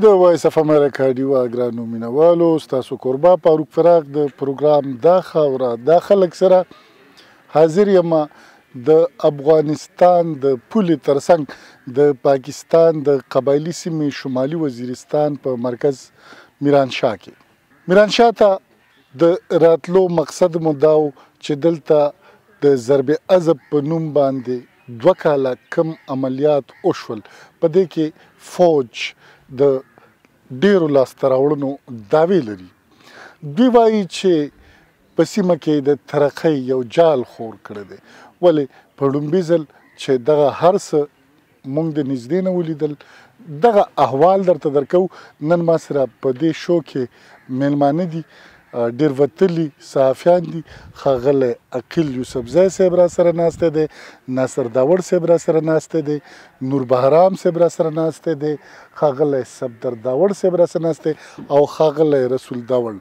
د وایس اف امریکا ډیوا ګرانو مینوالو ستاسو کوربه فاروق فراق د پروګرام دا خاوره دا خلک سره حاضر یم د افغانستان د پولې ترڅنګ د پاکستان د قبایلي سیمې شمالي وزیرستان په مرکز میرانشاه کې میرانشاه ته د راتلو مقصد مو دا و چې دلته د ضرب عضب په نوم باندې 2 کاله کم عملیات وشول په دې کې فوج د ډیرو لاسته راوړنو دعوې لري دوی وایي چې په سیمه کې د ترقۍ یو جال خور کړی دی ولې په لومړي ځل چې دغه هر څه موږ د نږدې نه ولیدل دغه احوال درته درکو نن ما سره په دې شو کې میلمانه دي ډېر وتلي صحافیان دي ښاغلی عقیل یوسفزی صاحب را سره ناستی دی ناصر داوړ صاحب را سره ناستی دی نور بهرام صاحب را سره ناستی دی ښاغلی صفدر داوړ صاحب را سره ناستی او ښاغلی رسول داوړ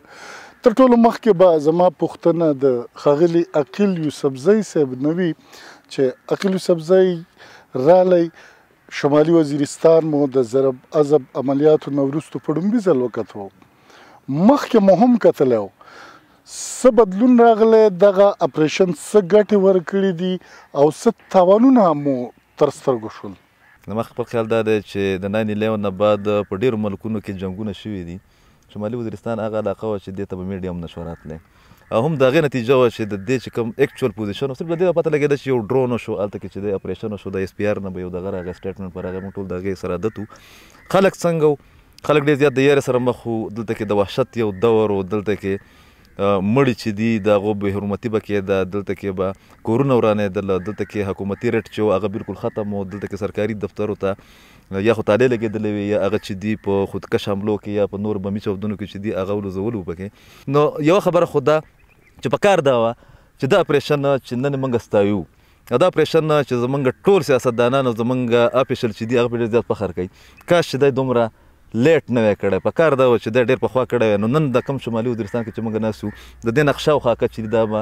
تر ټولو مخکې به زما پوښتنه د ښاغلي عقیل یوسفزی صاحب نه وي چې عقیل یوسفزی رالی شمالي وزیرستان مو د ضرب عضب عملیاتو نه وروستو په لومړي ځل وکتو مخکې مو هم کتلی و څه بدلون راغلی دغه اپریشن څه ګټې ورکړي دي او څه تاوانونه مو تر سترګو شول زما خپل خیال دا دی چې د 9/11 نه بعد په ډېرو ملکونو کې جنګونه شوي دي شمالي وزیرستان هغه علاقه وه چې دې ته به میډیا هم نشوه راتلی او هم د هغې نتیجه وه چې د دې چې کوم اکچوال پوزیشن و صرف د دې پته لګېده چې یو ډرون وشو هلته کې چې د اپریشن وشو د SPR نه به یو دغه راغی سټیټمنټ پر هغه موږ ټول د هغې سره عادت وو خلک څنګه وو خلک ډېر زیات د یارې سره مخ وو دلته کې د وحشت یو دور و دلته کې مړي چې دي د هغو بې حرمتي به کېده دلته کې به کورونه ورانېدل دلته کې حکومتي ریټ چې و هغه بالکل ختم و دلته کې سرکاري دفترو ته یا خو تالې لګېدلې وې یا هغه چې دي په خودکش حملو کې یا په نورو بمي چاودنو کې چې دي هغه ولوځولو پکې نو یوه خبره خو دا چې په کار دا وه چې دا اپریشن چې نن موږ ستایو او دا اپریشن چې زمونږ ټول سیاستدانان او زمونږ اپیشل چې دي هغه پرې ډېر زیات فخر کوي کاش چې دی دومره لیټ نه وی کړی په کار دا و چې دی ډېر پخوا کړی وی نو نن د کم شمالي وزیرستان کې چې موږ ناست یو د دې نقشه او خاکه چې دا به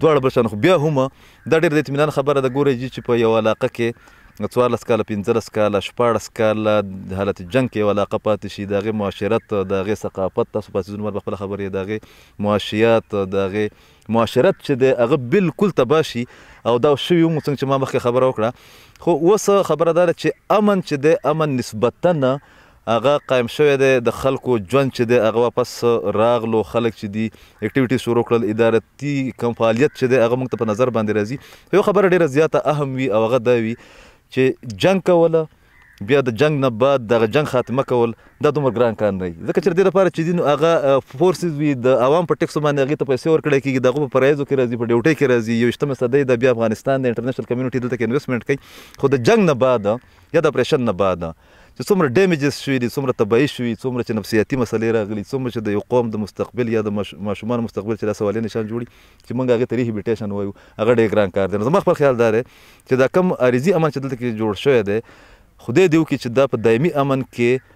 دواړه بل شان خو بیا هم دا ډېر د اطمینان خبره ده ګورئ چې په یو علاقه کې 14 کاله 15 کاله 14 کاله د حالت جنګ کې یو علاقه پاتې شي د هغې معاشرت د هغې ثقافت تاسو په څیزونو باندې خپله خبرې د هغې معاشیات د هغې معاشرت چې دی هغه بالکل تباه شي او دا شوي هم څنګه چې ما مخکې خبره وکړه خو اوس خبره دا ده چې امن چې دی امن نسبتا هغه قایم شوی دی د خلکو ژوند چې دی هغه واپس راغلو خلک چې دي اکټیویټیز شروع کړل ادارتي کوم فعالیت چې دی هغه موږ ته په نظر باندې راځي یو خبره ډېره زیاته اهم وي او هغه دا وي چې جنګ کوله بیا د جنګ نه بعد دغه جنګ خاتمه کول دا دومره ګران کار نه وي ځکه چې د دې لپاره چې دي نو هغه فورسز وي د عوام په ټیکسو باندې هغې ته پیسې ورکړی کېږي د هغو په فرایضو کې راځي په ډیوټۍ کې راځي 21مه صدۍ د بیا افغانستان د انټرنیشنل کمیونټي دلته کې انویسټمنټ کوي خو د جنګ نه بعد یا د اپریشن نه بعد چې څومره ډیمیجز شوي دي څومره تباهي شوي څومره چې نفسیاتي مسلې راغلي څومره چې د یو قوم د مستقبل یا د ماشومانو مستقبل چې دا سوالي نشان جوړي چې موږ هغې ته ریهیبیټیشن وایو هغه ډېر ګران کار دی نو زما خپل خیال دا دی چې دا کم عارضي امن چې دلته کې جوړ شوی دی خدای دې وکړي چې دا په دایمي امن کې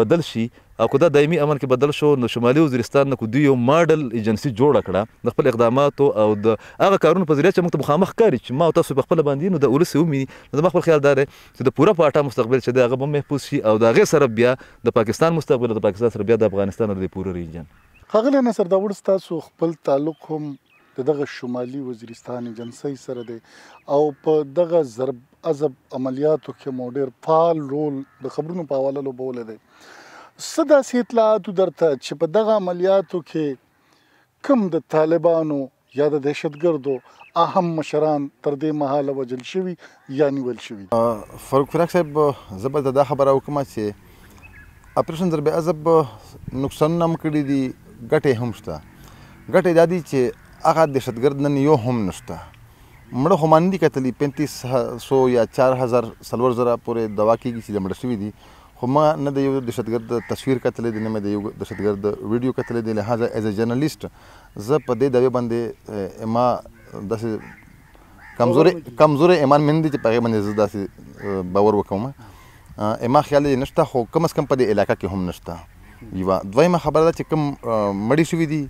بدل شي او که دا دایمي امن کې بدل شو نو شمالي وزیرستان نه که دوی یو ماډل ایجنسي جوړه کړه د خپل اقداماتو او د هغه کارونو په ذریعه چې موږ ته مخامخ ښکاري چې ما او تاسو په خپله باندې نو د ولس یې ومیني نو زما خپل خیال دا دی چې د پوره پاټا مستقبل چې دی هغه به محفوظ شي او د هغې سره بیا د پاکستان مستقبل د پاکستان سره بیا د افغانستان او د پوره ریجن ښاغلی ناصر داوړ ستاسو خپل تعلق هم د دغه شمالي وزیرستان ایجنسۍ سره دی او په دغه ضرب عضب عملیاتو کې مو ډېر فعال رول د خبرونو په حواله لوبولی دی څه داسې اطلاعاتو درته چې په دغه عملیاتو کې کوم د طالبانو یا د دهشتګردو اهم مشران تر دې مهاله وژل شوي یا نیول شوي فاروق فراق صاحب زه به دا خبره وکړم چې اپریشن ضرب عضب نقصانونه هم کړي دي ګټې هم شته ګټې دا دي چې هغه دهشتګرد نن یو هم نشته مړه خو ما نه دي کتلي 3500 یا 4000 څلور زره پورې دوا کېږي چې د مړه شوي دي خو ما نه د یو دهشتګرد تصویر کتلی دی نه مې د یو دهشتګرد ویډیو کتلی دی لهذا ایز ا جرنلیسټ زه په دې دعوې باندې ما داسې کمزوری ایمان مې نه دی چې په هغې باندې زه داسې باور وکړم ما خیال دی نشته خو کم از کم په دې علاقه کې هم نشته یوه دویمه خبره ده چې کوم مړي شوي دي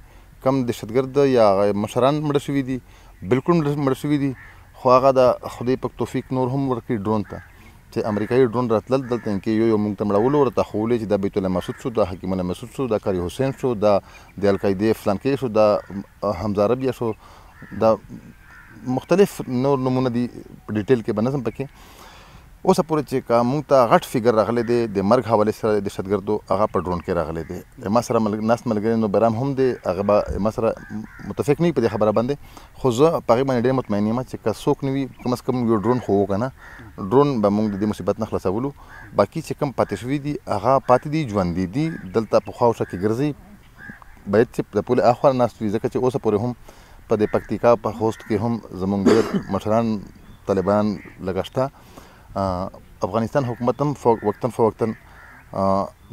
کوم دهشتګرد یا مشران مړه شوي دي بالکل مړه شوي دي خو هغه د خدای پاک توفیق نور هم ورکړي ډرون ته چې امریکایي ډرون راتلل دلته کې یو موږ ته مړولو ورته ښوولې چې دا بیت الله مسعود شو دا حکیم الله مسعود شو دا کاری حسین شو دا د القاعدې فلان کې شو دا حمزه ربیع شو دا مختلف نور نمونه دي په ډیټیل کې به نظم پکې اوسه پورې چې کا موږ ته غټ فګر راغلی دی د مرګ حوالې سره د دهشتګردو هغه په ډرون کې راغلی دی ما سره ناست ملګري نو برام هم دی هغه به ما سره متفق نه وي په دې خبره باندې خو زه په هغې باندې ډېر مطمئن یم چې که څوک نه وي کم از کم یو ډرون خو وکړه نه ډرون به موږ د دې مصیبت نه خلاصولو باقي چې کم پاتې شوي دي هغه پاتې دي ژوندي دي دلته په خوا وشه کې ګرځي باید چې د پولې اخوا ناست وي ځکه چې اوسه پورې هم په د پکتیکا په خوست کې هم زموږ ډېر مشران طالبان لږه شته افغانستان حکومت هم وقتا فوقتا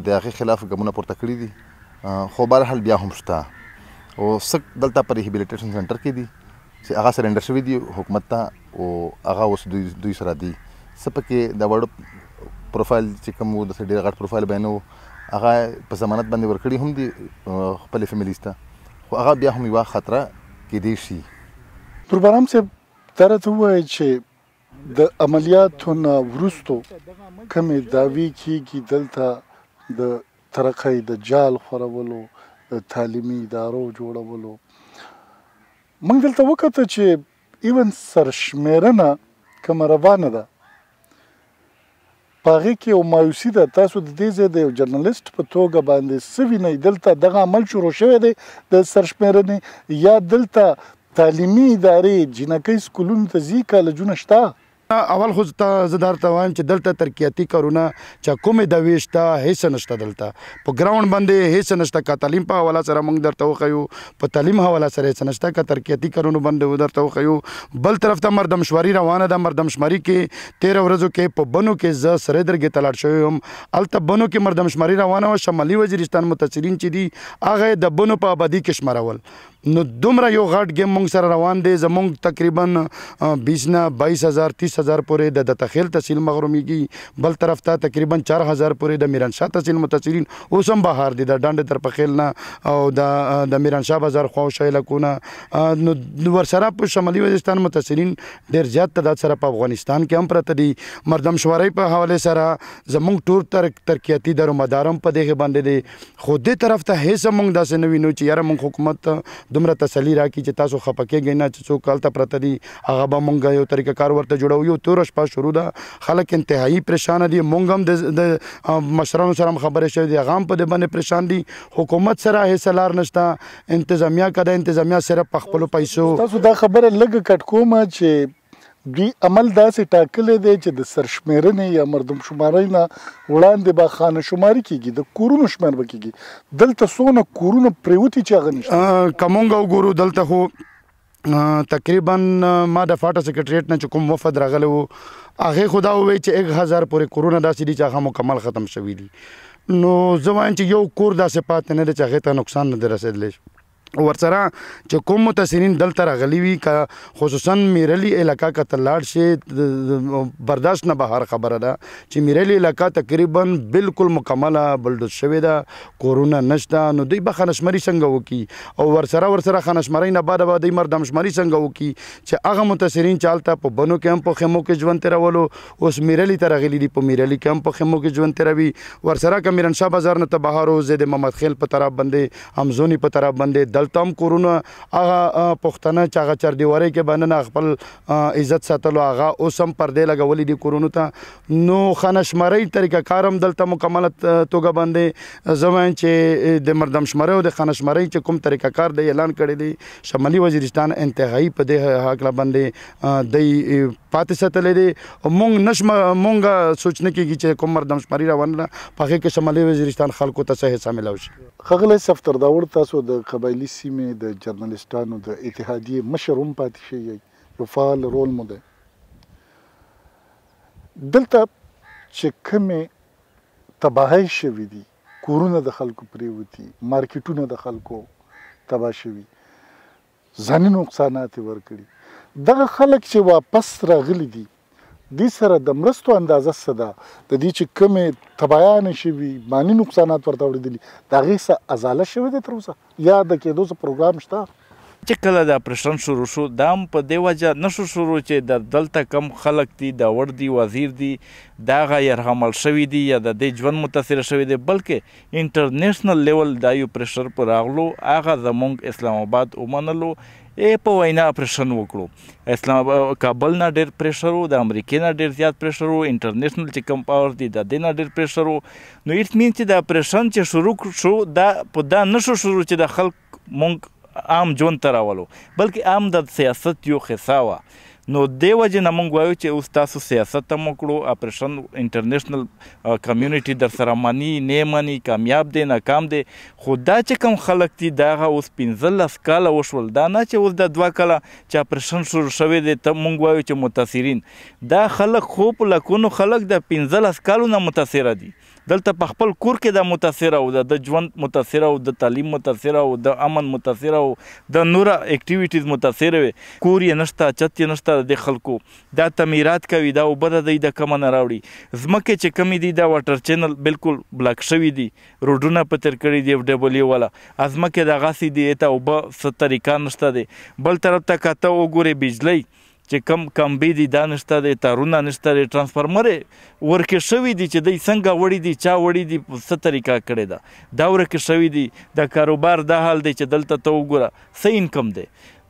د هغې خلاف ګامونه پورته کړي دي خو بهرحال بیا هم شته او څه دلته په ریهیبلیټیشن سنټر کې دي چې هغه سرنډر شوي دي حکومت ته او هغه اوس دوی سره دي څه پکې د وړو پروفایل چې کوم و داسې ډېر غټ پروفایل به نه و هغه په ضمانت باندې ورکړي هم دي خپلې فیملیز ته خو هغه بیا هم یوه خطره کیدی شي. پروګرام صاحب دا راته ووایه چې د عملیاتو نه وروستو کومې دعوې کېږي دلته د ترقۍ د جال خورولو د تعلیمي ادارو جوړولو موږ دلته وکته چې ایون سرشمېرنه کومه روانه ده په هغې کې یو مایوسي ده تاسو د دې ځای د یو جرنالسټ په توګه باندې څه وینئ دلته دغه عمل شروع شوی دی د سرشمېرنې یا دلته تعلیمي ادارې جنکۍ سکولونو ته ځي کالجونه شته اول خو زه درته وایم چې دلته ترقیاتي کارونه چې کومې دعوې شته هېڅ نشته دلته په ګراونډ باندې هېڅ نشته که تعلیم په حواله سره موږ درته وښیو په تعلیم حواله سره هېڅ نشته که ترقیاتي کارونو باندې درته وښیو بل طرف ته مردمشماري روانه ده مردمشماري کې 13 ورځو کې په بنو کې زه سرې درګې ته لاړ شوی یم هلته بنو کې مردمشماري روانه وه شمالي وزیرستان متاثرین چې دي هغه یې د بنو په آبادي کې شمارول نو دومره یو غټ ګیم موږ سره روان دی زموږ تقریبا 20 نه 22,000 30,000 پورې د تخیل تحصیل مغرومیږي بل طرف ته تقریبا 4,000 پورې د میرانشاه تحصیل متاثرین اوس هم بهار دي د ډانډې تر پخیل نه او د میرانشاه بازار خواوشا علاقونه نو ورسره په شمالي وزیرستان متاثرین ډېر زیات تعداد سره په افغانستان کې هم پراته دي مردمشمارۍ په حوالې سره زموږ ټول ترقیاتي دارومدار هم په دغې باندې دی خو دې طرف ته هېڅ موږ داسې نه وینو چې یاره موږ حکومت دومره تسلي راکړي چې تاسو خفه کېږئ نه چې څوک هلته پرته دي هغه به موږ یو طریقه کار ورته جوړوو یو توره شپه شروع ده خلک انتهایي پریشانه دي موږ هم د مشرانو سره هم خبرې شوې دي هغه هم په دې باندې پریشان دي حکومت سره هېڅ لار نشته انتظامیه که ده انتظامیه صرف په خپلو پیسو تاسو دا خبره لږه کټ کومه چې دوی عمل داسې ټاکلی دی چې د سرشمېرنې یا مردمشمارۍ نه وړاندې به خانه شماري کېږي د کورونو شمېر به کېږي دلته څونه کورونه پرېوتي چې هغه نشته که مونږ وګورو دلته خو تقریبا ما د فاټا سیکرټریټ نه چې کوم وفد راغلی و هغې خو دا ووایي چې 1,000 پورې کورونه داسې دي چې هغه مکمل ختم شوي دي نو زه وایم چې یو کور داسې پاتې نه دی چې هغې ته نقصان نه دی رسېدلی ورسره چې کوم متاثرین دلته راغلي وي که خصوصا میرلی علاقه که ته لاړ شي برداشت نه بهر خبره ده چې میرلی علاقه تقریبا بالکل مکمله بلډوز شوې ده کورونه نشته نو دوی به خانشمري څنګه وکړي او ورسره خانشمرۍ نه بعد به دوی مردمشمري څنګه وکړي چې هغه متاثرین چې هلته په بنو کې هم په خیمو کې ژوند تېرولو اوس میرلی ته راغلي دي په میرلی کې هم په خیمو کې ژوند تېروي ورسره که میرنشاه بازار نه ته بهر وځې د محمد خیل په طرف باندې همزوني په طرف باندې دلته هم کورونه هغه پښتانه چې هغه چاردیوارۍ کې به نن خپل عزت ساتلو هغه اوس هم پردې لګولي دي کورونو ته نو خانشمرۍ طریقه کار هم دلته مکمله توګه باندې زه وایم چې د مردمشمرۍ او د خانشمرۍ چې کوم طریقه کار دی اعلان کړی دی شمالي وزیرستان انتهایي په دې هکله باندې دی پاتې ساتلی دی مونږ سوچ نه کېږي چې کوم مردمشمري روانه ده په هغې کې شمالي وزیرستان خلکو ته څه حصه میلاو شي ښاغلی صفدر داور تاسو د قبایلي سیمې د جرنالستانو د اتحادیې مشر هم پاتې شوی یو فعال رول مو دی دلته چې کومې تباهۍ شوي دي کورونه د خلکو پرېوتي مارکیټونه د خلکو تباه شوي ځاني نقصانات یې ورکړي دغه خلک چې واپس راغلي دي دې سره د مرستو اندازه څه ده د دې چې کومې تباهیانې شوي مالي نقصانات ورته اورېدلي د هغې څه ازاله شوې ده تر اوسه یا د کېدو څه پروګرام شته چې کله د اپریشن شروع شو دا هم په دې وجه نشو شروع چې د دلته کم خلک دي د وړ دي وزیر دي دا هغه یرغمل شوي دي یا د دې ژوند متاثره شوي دي بلکې انټرنیشنل لیول دا یو پریشر پر راغلو هغه زمونږ اسلام آباد ومنلو په وینا اپریشن وکړو کابل نه ډېر پریشر و د امریکې نه ډېر زیات پریشر و انټرنیشنل چې کم پاور دي د دې نه ډېر پریشر و نو اټ مین چې د اپریشن چې شروع شو دا په دا نشو شروع چې د خلک مونږ عام ژوند ته راولو بلکې عام د سیاست یو حصه وه نو دې وجې نه موږ وایو چې اوس تاسو سیاست هم وکړو اپریشن انټرنیشنل کمیونټي در سره مني نه مني کامیاب دی ناکام دی خو دا چې کوم خلک دي دا هغه اوس 15 کاله وشول دا نه چې اوس د 2 کاله چې اپریشن شروع شوی دی ته موږ وایو چې متاثرین دا خلک خو په لکونو خلک د 15 کالو نه متاثره دي دلته په خپل کور کې د متاثره او د ژوند متاثره او د تعلیم متاثره او د امن متاثره او د نوره اکټیویټیز متاثره وي کور یې نشته چت یې نشته د خلکو دا تعمیرات کوي دا اوبه د دوی د کمه نه راوړي ځمکې چې کمې دي دا واټر چینل بالکل بلاک شوي دي روډونه په تیر کړي دي FWA والا ځمکې دغسې دي ته اوبه څه طریقه نشته دی بل طرف ته که ته وګورې بجلی چې کمبې دي دا نشته دی تارونه نشته دی ټرانسفارمر ورکې شوي دي چې دوی څنګه وړي دي چا وړي دي په څه طریقه کړې ده دا ورکې شوي دي د کاروبار دا حال دی چې دلته ته وګوره څه انکم دی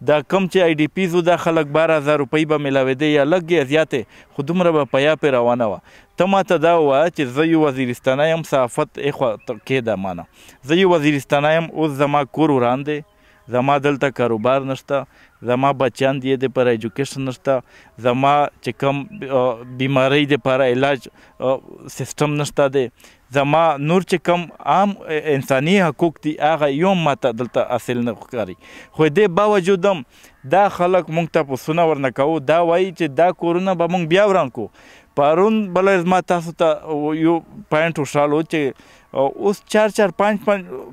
دا کم چې IDPs و دا خلک 12,000 روپۍ به میلاوېدې یا لږ یا زیاتې خو دومره به په یا پې روانه وه ته ماته دا ووایه چې زه یو وزیرستانی یم صحافت ایخوا کېده مانه زه یو وزیرستانی یم اوس زما کور وران دی زما دلته کاروبار نشته زما بچیان دی دپاره ایجوکیشن نشته زما چې کوم بیماری دپاره علاج سیستم نشته دی زما نور چې کوم عام انساني حقوق دي هغه یو ماته دلته حاصل نه ښکاري خو دې باوجود هم دا خلک موږ ته پوښتنه ورنه کوو دا وایي چې دا کورونه به موږ بیا وران کړو پرون بله زما تاسو ته یو پوینټ وښالو چې اوس 4-5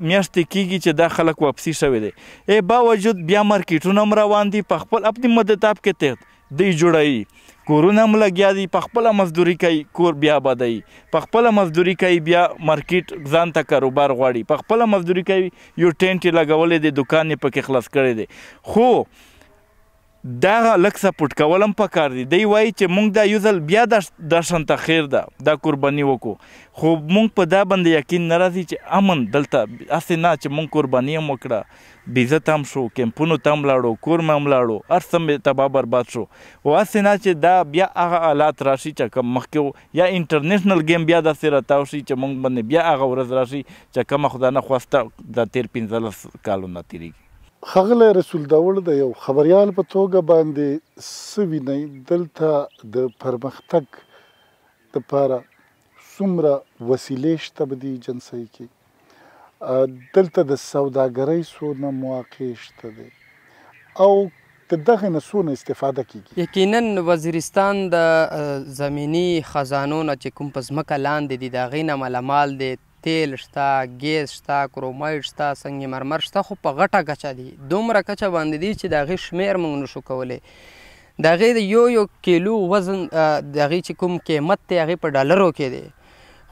میاشتې کېږي چې دا خلک واپسي شوي دی باوجود بیا مارکیټونه هم روان دي په خپل اپنی مدتاب کې تحت دوی جوړوي کورونه هم لګیا دي په خپله مزدوري کوي کور بیا آبادوي په خپله مزدوري کوي بیا مارکیټ ځان ته کاروبار غواړي په خپله مزدوري کوي یو ټینټ یې لګولی دی دوکان یې پکې خلاص کړی دی خو دا لږ سپورټ کول هم پکار دي دی وایي چې موږ دا یو ځل بیا دا شانته خیر ده دا قرباني وکړو خو موږ په دا باندې یقین نه راځي چې امن دلته هسې نه چې موږ قرباني هم وکړه بېعزته هم شو کیمپونو ته هم لاړو کور مې هم لاړو هر څه مې تباه برباد شو خو هسې نه چې دا بیا هغه حالات راشي چې کوم مخکې یا انټرنیشنل گیم بیا داسې راتاو شي چې موږ باندې بیا هغه ورځ راشي چې کومه خدای نه خواسته د تېر 15 کالو نه تېرېږي ښاغلی رسول داوړ د یو خبریال په توګه باندې څه وینئ دلته د پرمختګ دپاره څومره وسیلې شته په دې ایجنسۍ کې دلته د سوداګرۍ څونه مواقع شته دی او د دغې نه څونه استفاده کیږي یقینا وزیرستان د زمینی خزانو نه چې کوم په ځمکه لاندې دي د هغې نه مالامال دی تیل شته ګیس شته کرومایډ شته سنگ مرمر شته خو په غټه کچه دي دومره کچه باندې دي چې د هغې شمیر موږ نشو کولی د هغې د یو کیلو وزن د هغې چې کوم قیمت دی هغې په ډالرو کې دی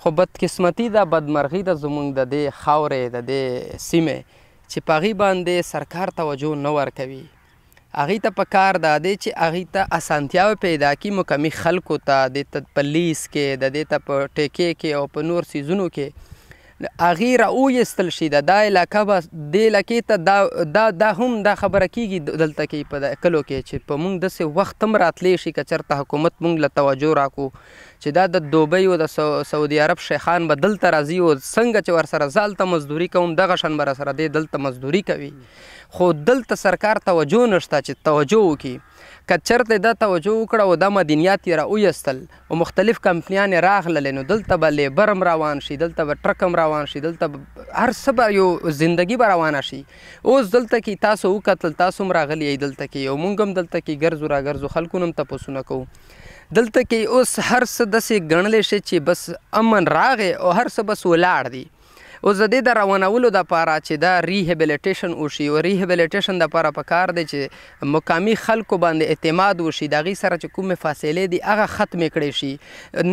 خو بدقسمتي ده بدمرغي ده زموږ د دې خاورې د دې سیمې چې په هغې باندې سرکار توجه نه ورکوي هغې ته پکار دا دی چې هغې ته اسانتیاوې پیدا کړي مقامي خلکو ته د په لیز کې د دې ته په ټیکې کې او په نور څیزونو کې هغې راویستل شي د دا علاقه به دې علاقې ته دا هم دا خبره کېږي دلته کې په کلو کې چې په موږ داسې وخت هم راتلی شي که چېرته حکومت موږ له توجه راکړو چې دا د دوبۍ او د سعودي عرب شیخان به دلته راځي او څنګه چې ورسره زه هلته مزدوري کوم دغه شان به راسره دی دلته مزدوري کوي خو دلته سرکار توجه نشته چې توجه وکړي که چېرته دا توجه وکړه او دا مدنیات یې راویستل او مختلف کمپنیان یې راغللې نو دلته به لیبر هم روان شي دلته به ټرک هم روان شي دلته هر څه به یو زندگی به روانه شي اوس دلته کې تاسو وکتل تاسو هم راغلي یئ دلته کې او موږ هم دلته کې ګرځو راګرځو خلکو نه هم تپوسونه کوو دلته کې اوس هر څه داسې ګڼلی شي چې بس امن راغی او هر څه بس ولاړ دي اوس د دې د روانولو دپاره چې دا ریهیبلیټیشن وشي او ریهیبلیټیشن دپاره پکار دی چې مقامي خلکو باندې اعتماد وشي د هغې سره چې کومې فاصلې دي هغه ختمې کړې شي.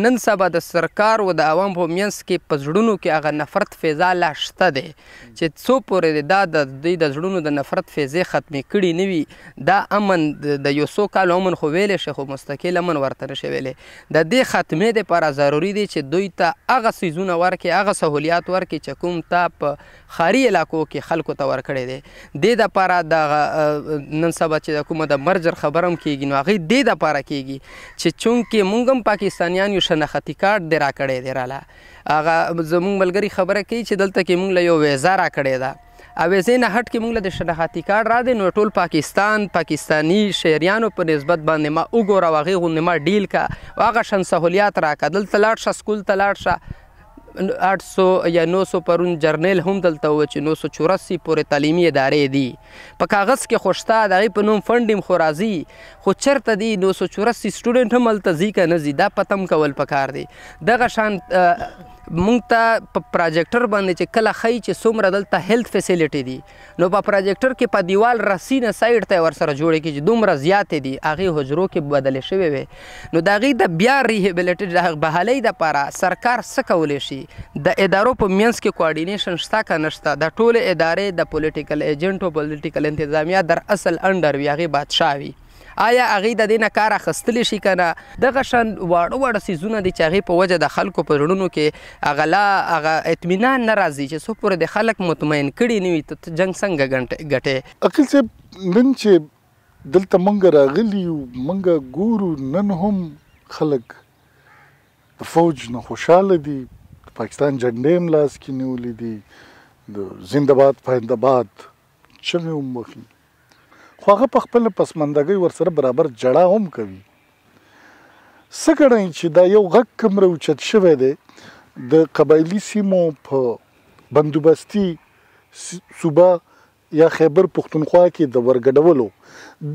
نن سبا د سرکار و د عوام په منځ کې په زړونو کې هغه نفرت فضا لا شته دی چې څو پورې دا د دوی د زړونو د نفرت فضې ختمې کړي نه وي دا امن د یو څو کالو امن خو ویلی شي خو مستقل امن ورته نشي ویلی. د دې خاتمې دپاره ضروري دی چې دوی ته هغه څیزونه ورکړي هغه سهولیات ورکړي چې کوم تا په ښاري علاقو کې خلکو ته ورکړی دی. دې دپاره دغه نن سبا چې کومه د مرجر خبره هم کېږي نو هغې دې دپاره کېږي چې چونکې موږ هم پاکستانیان یو شناختي کارت دی راکړی دی راله هغه زموږ ملګري خبره کوي چې دلته کې موږ له یو ویزا راکړې ده او ویزې نه هټ کې موږ له د شناختي کارت را دی نو ټول پاکستاني شهریانو په نسبت باندې ما وګوره او هغې غوندې ما ډیل که او هغه شان سهولیات راکړه. دلته لاړ شه سکول ته لاړ شه 800 یا 900 پرون جرنیل هم دلته و چې 984 پورې تعلیمي ادارې دي په کاغذ کې خو شته د هغې په نوم فنډ هم خو راځي خو چېرته دي 984 سټوډنټ هم هلته ځي که نه ځي دا پته هم کول پکار دی. دغه شان مونږ ته په پراجیکټر باندې چې کله ښایي چې څومره دلته هیلث فیسیلیټي دي نو په پراجیکټر کې په دیوال رسینه سایډ ته یې ورسره جوړې کړي چې دومره زیاتې دي هغې حجرو کې بدلې شوې وې نو د هغې د بیا ریهیبلیټ د بحالۍ دپاره سرکار څه کولی شي د ادارو په منځ کې کوارډینیشن شته که نشته د ټولې ادارې د پولیټیکل ایجنټ او پولیټیکل انتظامیه در اصل انډر وي هغې بادشاه وي آیا هغې د دې نه کار اخیستلی شي که نه دغه شان واړه څیزونه دي چې هغې په وجه د خلکو په زړونو کې هغه لا هغه اطمینان نه راځي چې څو پورې د خلک مطمئن کړي نه وي ته جنګ څنګه ګټې. عقیل صاحب نن چې دلته موږ راغلي یو موږ ګورو نن هم خلک د فوج نه خوشحاله دي د پاکستان جنډې هم لاس کې نیولي دي د زنده‌باد پاینده‌باد چغې هم وهي خو هغه په خپله پسماندګۍ ورسره برابر جړا هم کوي. څه ګڼئ چې دا یو غږ کومره اوچت شوی دی د قبایلي سیمو په بندوبستي صوبه یا خیبر پښتونخوا کې د ورګډولو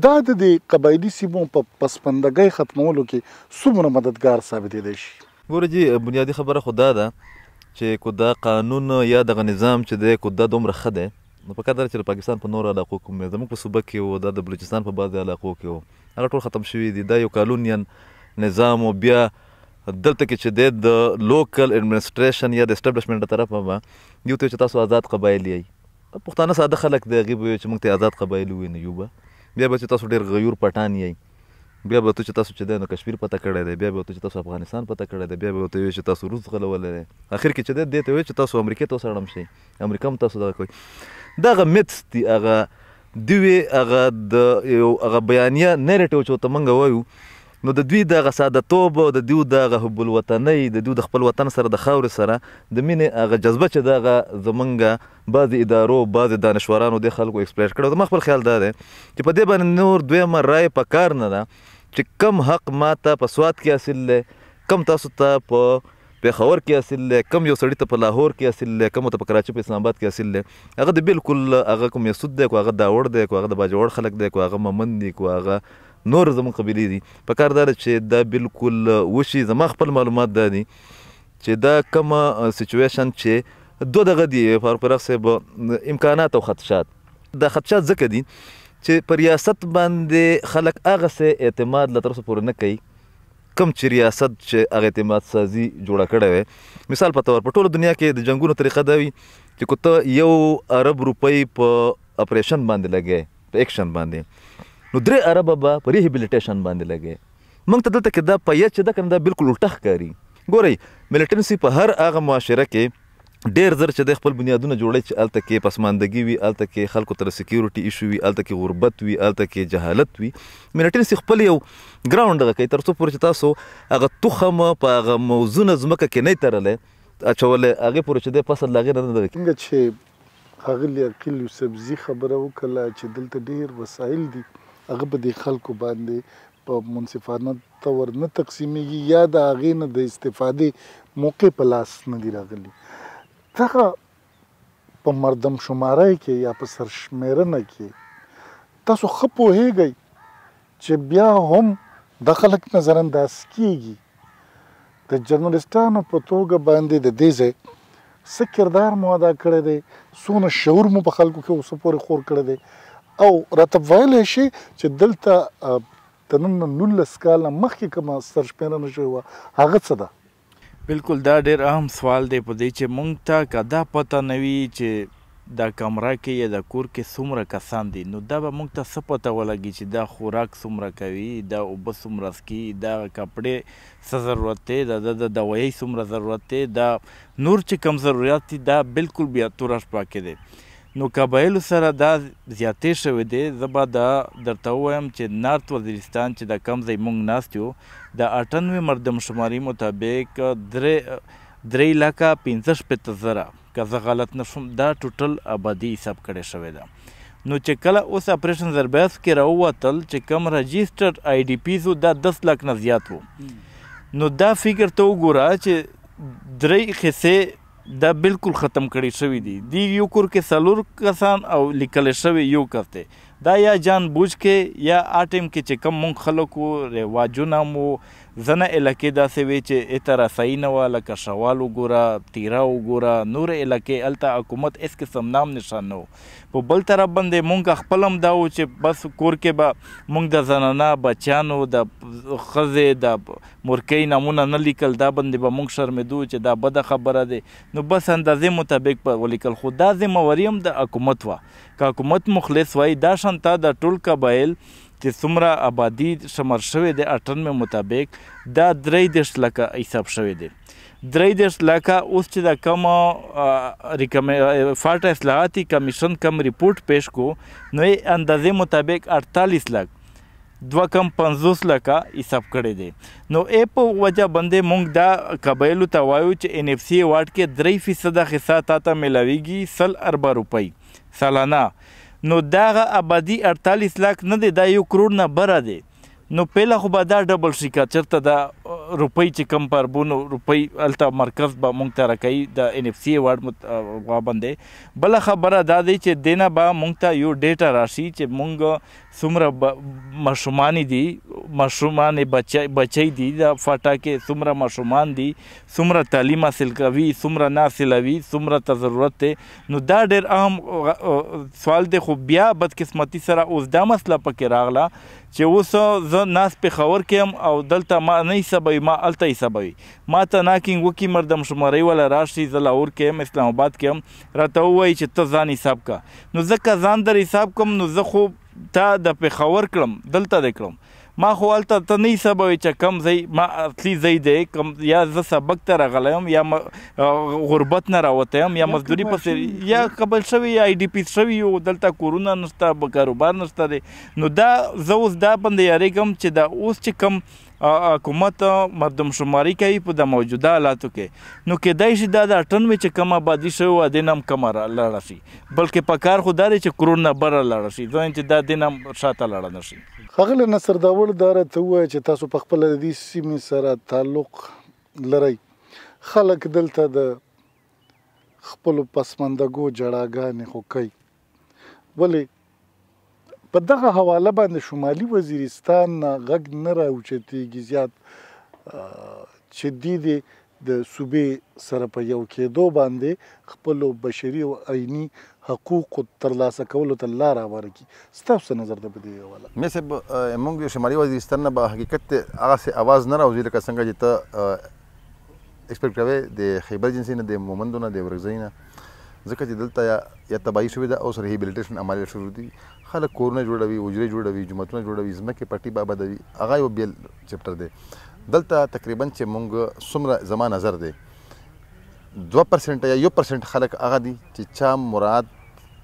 دا د دې قبایلي سیمو په پسماندګۍ ختمولو کې څومره مددګار ثابتېدی شي؟ ګوره جي بنیادي خبره خو دا ده چې کو دا قانون یا دغه نظام چې دی کو دا دومره ښه دی نو پکار ده چې د پاکستان په نورو علاقو کې هم زموږ په صوبه کې و دا د بلوچستان په بعضې علاقو کې و هغه ټول ختم شوي دي. دا یو قانونین نظام و بیا دلته کې چې دی د لوکل ایډمنسټریشن یا د اسټابلیشمنټ له طرفه به یو ته چې تاسو آزاد قبایل یئ پښتانه ساده خلک دی هغې به وایي چې موږ ته آزاد قبایل ووینو به بیا به چې تاسو ډېر غیور پټان یئ بیا به ته چې تاسو چې دی نو کشمیر پته کړی دی بیا به ته چې تاسو افغانستان پته کړی دی بیا به ورته وایي چې تاسو روس غلولی دی اخر کې چې دی دې ته وایي چې تاسو امریکې ته وسړم شئ امریکا هم تاسو دغه کوئ دغه میتس دي هغه دوی هغه د یو هغه بیانیه نیریټیو چې ورته موږ وایو نو د دوی دغه سادهتوب او د دوی دغه حب الوطنۍ د دوی د خپل وطن سره د خاورې سره د مینې هغه جذبه چې دغه زمونږ بعضې ادارو بعضې دانشورانو دې خلکو ایکسپلایټ کړی زما خپل خیال دا دی چې په دې باندې نور دویمه رایې پکار نه ده چې کم حق ما ته په سوات کې حاصل دی کم تاسو ته په پیښور کې حاصل دی کم یو سړي ته په لاهور کې حاصل دی کم ته په کراچۍ په اسلام آباد کې حاصل دی هغه د بالکل هغه کوم یسود دی کو هغه داوړ دی کو هغه د باجوړ خلک دی کو هغه ممن دی کو هغه نور زموږ قبیلې دي پکار دا ده چې دا بالکل وشي زما خپل معلومات دا دي چې دا کومه سچویشن چې دوه دغه دي فاروق پراخ صاحب امکانات او خدشات دا خدشات ځکه دي چې په ریاست باندې خلک هغسې اعتماد له طرفه پورې نه کوي کم چې ریاست چې هغه اعتماد سازي جوړه کړې وی مثال په طور په ټوله دنیا کې د جنګونو طریقه دا وي چې که ته یو ارب روپۍ په اپریشن باندې لګې په ایکشن باندې نو 3 اربه به په ریهیبلیټیشن باندې لګې موږ ته دلته کې دا پیه چې ده که نه دا بالکل الټه ښکاري ګورئ ملیټنسي په هر هغه معاشره کې ډېر زر چې د خپل بنیادونه جوړی چې هلته کې پسماندګي وي هلته کې خلکو ته سکیورټي ایشو وي هلته کې غربت وي هلته کې جهالت وي ملیټنسي خپل یو ګراونډ دغه کوي تر څو پورې چې تاسو هغه تخم په هغه موزونه ځمکه کې نه ترلی اچولی هغې پورې چې دی فصل د هغې نه دغه څنګه چې ښاغلي عقیل یوسفزي خبره وکړله چې دلته ډېر وسایل دي هغه به د خلکو باندې په منصفانه طور نه تقسیمیږي یا د هغې نه د استفادې موقع په لاس نه دي راغلي دغه په مردم شمارۍ کې یا په سرشمیرنه کې تاسو ښه پوهیږئ چې بیا هم د خلک نظرانداز کیږي د جرنالستانو په توګه باندې د دې ځای څه کردار مو ادا کړی دی، څومره شعور مو په خلکو کې اوسه پورې خور کړی دی، او راته ویلی شي چې دلته د نن نه 19 کاله مخکې کومه سرشمېرنه شوې وه هغه څه ده؟ بالکل دا ډېر اهم سوال دی په دې چې مونږ ته که دا پته نه وي چې دا کمره کې یا د کور کې څومره کسان دي، نو دا به مونږ ته څه پته ولګي چې دا خوراک څومره کوي، دا اوبه څومره څکي، دا کپړې څه ضرورت دی، د دوایۍ څومره ضرورت دی، دا نور چې کم ضرورت دي دا بالکل بیا توره شپه کې دی. نو قبایلو سره دا زیاتې شوی دی. زه به دا درته ووایم چې نارت وزیرستان چې د کوم ځای مونږ ناست یو د 98 مردمشماري مطابق 3,65,000 که زه غلط نه شوم دا ټوټل آبادي حساب کړی شوی ده. نو چې کله اوس اپریشن زربیاس کې راووتل چې کم رجسټرډ آی ډي پیز و دا 10 لک نه زیات و، نو دا فکر ته وګوره چې 3 حصې دا بالکل ختم کړی شوي دي. دی یو کور کې 4 کسان او لیکلی شوی یو کس دی. دا یا جان بوج کې یا آټیم کې چې کم مونږ خلکو رواجونه مو ځنه علاقې داسې وې چې ایته رسایي نه وه، لکه شوال وګوره، تیره وګوره، نور علاقې هلته حکومت هېڅ قسم نام نشان نه و. په بل طرف باندې مونږ خپل هم دا و چې بس کور کې به مونږ د زنانه بچیانو د ښځې د مورکۍ نامونه نه لیکل، دا باندې به مونږ شرمېدو چې دا بده خبره دی. نو بس اندازې مطابق به ولیکل، خو دا ذمهواري هم د حکومت وه. که حکومت مخلص وای دا شانته د ټول قبایل چې څومره آبادي شمار شوی دی 98 مطابق دا 33 لکه حساب شوی دی. 33 لکه اوس چې د کوم فاټا اصلاحاتي کمیشن کم ریپورټ پیش کو نو یې اندازې مطابق 48 لک 2.50 لکه حساب کړی دی. نو په وجه باندې مونږ دا قبایلو ته وایو چې NFC ایوارډ کې 3% حصه تا ته میلاویږي 100 اربه روپۍ سالانه. نو دغه آبادي 48 لک نه دی، دا 1 کروڑ نه بره دی. نو پهله خو به دا ډبل شي که چېرته د روپۍ چې کم په اربونو روپۍ هلته مرکز به مونږ ته راکوي د NFC ایوارډ وا باندې. بله خبره دا دی چې دې نه به مونږ ته یو ډیټا راشي چې مونږ څومره ماشومان دي، ماشومان بچی دي د فاټا کې، څومره ماشومان دي، څومره تعلیم حاصل کوي، څومره نه حاصلوي، څومره ته ضرورت دی. نو دا ډېر اهم سوال دی. خو بیا بدقسمتي سره اوس دا مسله پکې راغله چې اوس زه ناست پېښور کې یم او دلته ما نه حسابوي، ما هلته حسابوي. ما ته ناکینګ وکړي مردمشمارۍ والا راشي، زه لاهور کې یم، اسلام آباد کې یم، راته ووایي چې ته ځان حساب که. نو زه که ځان در حساب کړم نو زه خو تا د پېښور کړم، دلته دې کړم. ما خو هلته ته نه حسابوي چې کم ځای ما اصلي ځای دی، کم یا زه سبق ته راغلی یم یا غربت نه راوتی یم یا مزدوري پسې یا قبل شوي یا آی ډي پیز شوي یو، دلته کورونه نشته، کاروبار نشته دی. نو دا زه اوس دا باندې یارېږم چې دا اوس چې کم حکومت مردمشماري کوي په د موجوده حالاتو کې، نو کیدای شي دا د 98 چې کم آبادي شوې وه دې نه هم کمه لاړه شي، بلکې په کار خو دا دی چې کروڑ نه بره لاړه شي، زه وایم چې دا دې نه هم شاته لاړه نه شي. ښاغلی نصر داوړ دا راته ووایه چې تاسو په خپله د دې سیمې سره تعلق لرئ. خلک دلته د خپلو پسماندګو جړاګانې خو کوي، ولې په دغه حواله باندې شمالي وزیرستان نه غږ نه راوچتېږي زیات چې دوی دې د صوبې سره په یو کېدو باندې خپلو بشري او عیني حقوقو ترلاسه کولو ته لاره هواره کړي. ستاسو څه نظر ده په دې حواله؟ مې صاحب موږ د شمالي وزیرستان نه به حقیقت هغسې اواز نه راوځي لکه څنګه چې ته ایکسپیکټ کوې د خیبر ایجنسۍ نه، د مومندو نه، د ورکزۍ نه، ځکه چې دلته یا تباهي شوې ده اوس ریهیبلیټیشن عملیات شروع دي. خلک کورونه جوړوي، حجرې جوړوي، جوماتونه جوړوي، ځمکې پټي به آبادوي، هغه یو بیل چپټر دی. دلته تقریبا چې مونږ څومره زما نظر دی 2% یا 1% خلک هغه دي چې چا مراد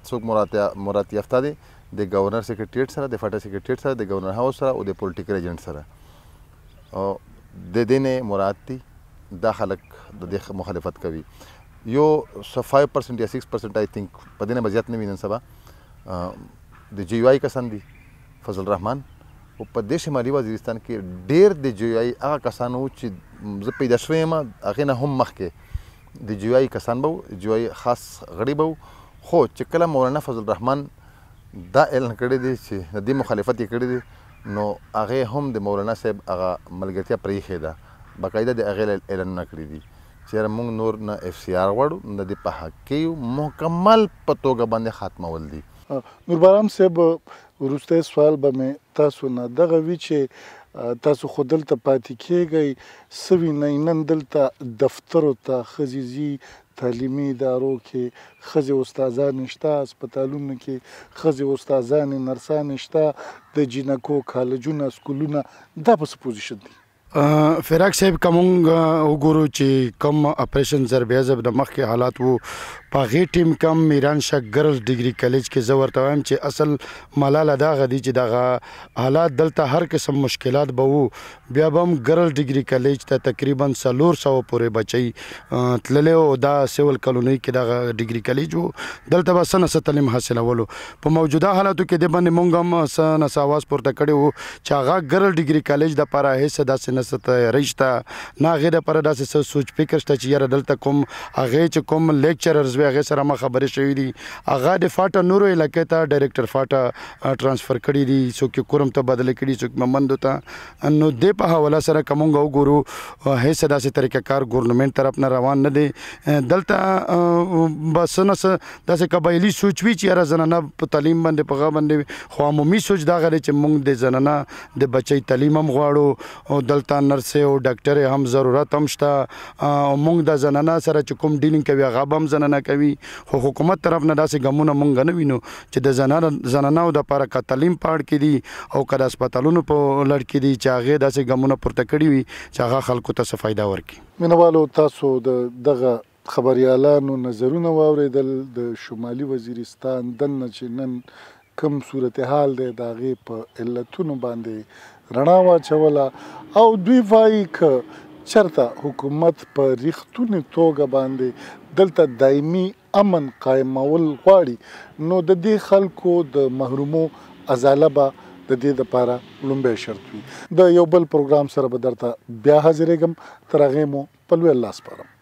څوک مراد یافته دي د ګورنر سیکرټریټ سره، د فاټا سیکرټریټ سره، د ګورنر هاوس سره او د پولیټیکل ایجنټ سره، او د دې نه مراد دي دا خلک د دې مخالفت کوي. یو 5% یا 6% آی تھنک په دې نه به زیات نه وي نن سبا د GUI کسان دي، فضل الرحمن. او په دې شمالي وزیرستان کې ډېر د GUI هغه کسان وو چې زه پیدا شوی یم هغې نه هم مخکې د GUI کسان به وو، GUI خاص غړي به وو. خو چې کله مولانا فضل الرحمن دا اعلان کړی دی چې د دې مخالفت یې کړی دی، نو هغې هم د مولانا صاحب هغه ملګرتیا پرېښې ده، باقاعده د هغې اعلانونه کړي دي چې موږ نور نه FCR غواړو د دې په حق کې یو مکمل په توګه باندې ختمول دي. نوربارام صاحب وروستی سوال به مې تاسو نه دغه وي چې تاسو خو دلته پاتې کېږئ څه وینئ نن دلته دفترو ته ښځې ځي تعلیمي ادارو کې ښځې استادانې شته هسپتالونو کې ښځې استادانې نرسانې شته د جینکو کالجونه سکولونه دا په څه پوزیشن دي؟ فراق صاحب کومونږ وګورو چې کوم اپریشن ضربې ضرب د مخکې حالات وو په هغې ټیم کم میران شاه ګرلز ډیګري کالج کې زه ورته وایم چې اصل ملاله دغه دي چې دغه حالات دلته هر قسم مشکلات به وو بیا به هم ګرلز ډیګري کالج ته تقریبا 400 پورې بچی تللی او دا سیول کالونۍ کې دغه ډیګري کالج وو دلته به څه نه څه تعلیم حاصلولو په موجوده حالاتو کې د باندې مونږ هم څه نه څه اواز پورته کړی وو چې هغه ګرلز ډیګري کالج دپاره هېڅ داسې نه څه تیاری شته نه هغې دپاره داسې څه سوچ فکر شته چې یاره دلته کوم هغې چې کوم لیکچررز وي هغې سره ما خبرې شوي دي هغه د فاټه نورو علاقې ته ډایرکټر فاټه ټرانسفر کړي دي څوک یې کورم ته بدله کړي څوک ممندو ته نو دې په حواله سره که مونږ وګورو هېڅ داسې طریقه کار ګورنمنټ طرف نه روان نه دی دلته به څه نه څه داسې قبایلي سوچ وي چې یاره زنانه په تعلیم باندې په هغه باندې خو عمومي سوچ دغه دی چې مونږ د زنانه د بچی تعلیم هم غواړو او دلته نرسې او ډاکټرې هم ضرورت هم شته او مونږ د زنانه سره چې کوم ډیلینګ کوي هغه به هم زنانه کوي خو حکومت طرف نه داسې ګامونه مونږ نه وینو چې د زنانو دپاره که تعلیم په اړه کې دي او که د هسپتالونو په لړ کې دي چې هغې داسې ګامونه پورته کړي وي چې هغه خلکو ته څه فایده ورکړي. مینوالو تاسو د دغه خبریالانو نظرونه واورېدل د شمالي وزیرستان دننه چې نن کوم صورتحال دی د هغې په علتونو باندې رڼا واچوله او دوی وایي که چېرته حکومت په ریښتونې توګه باندې دلته دایمي امن قایمول غواړي نو د دې خلکو د محرومو ازاله به د دې دپاره لومبی شرط وي. د یو بل پروګرام سره به درته بیا حاضرېږم تر هغې مو په لوی الله سپارم.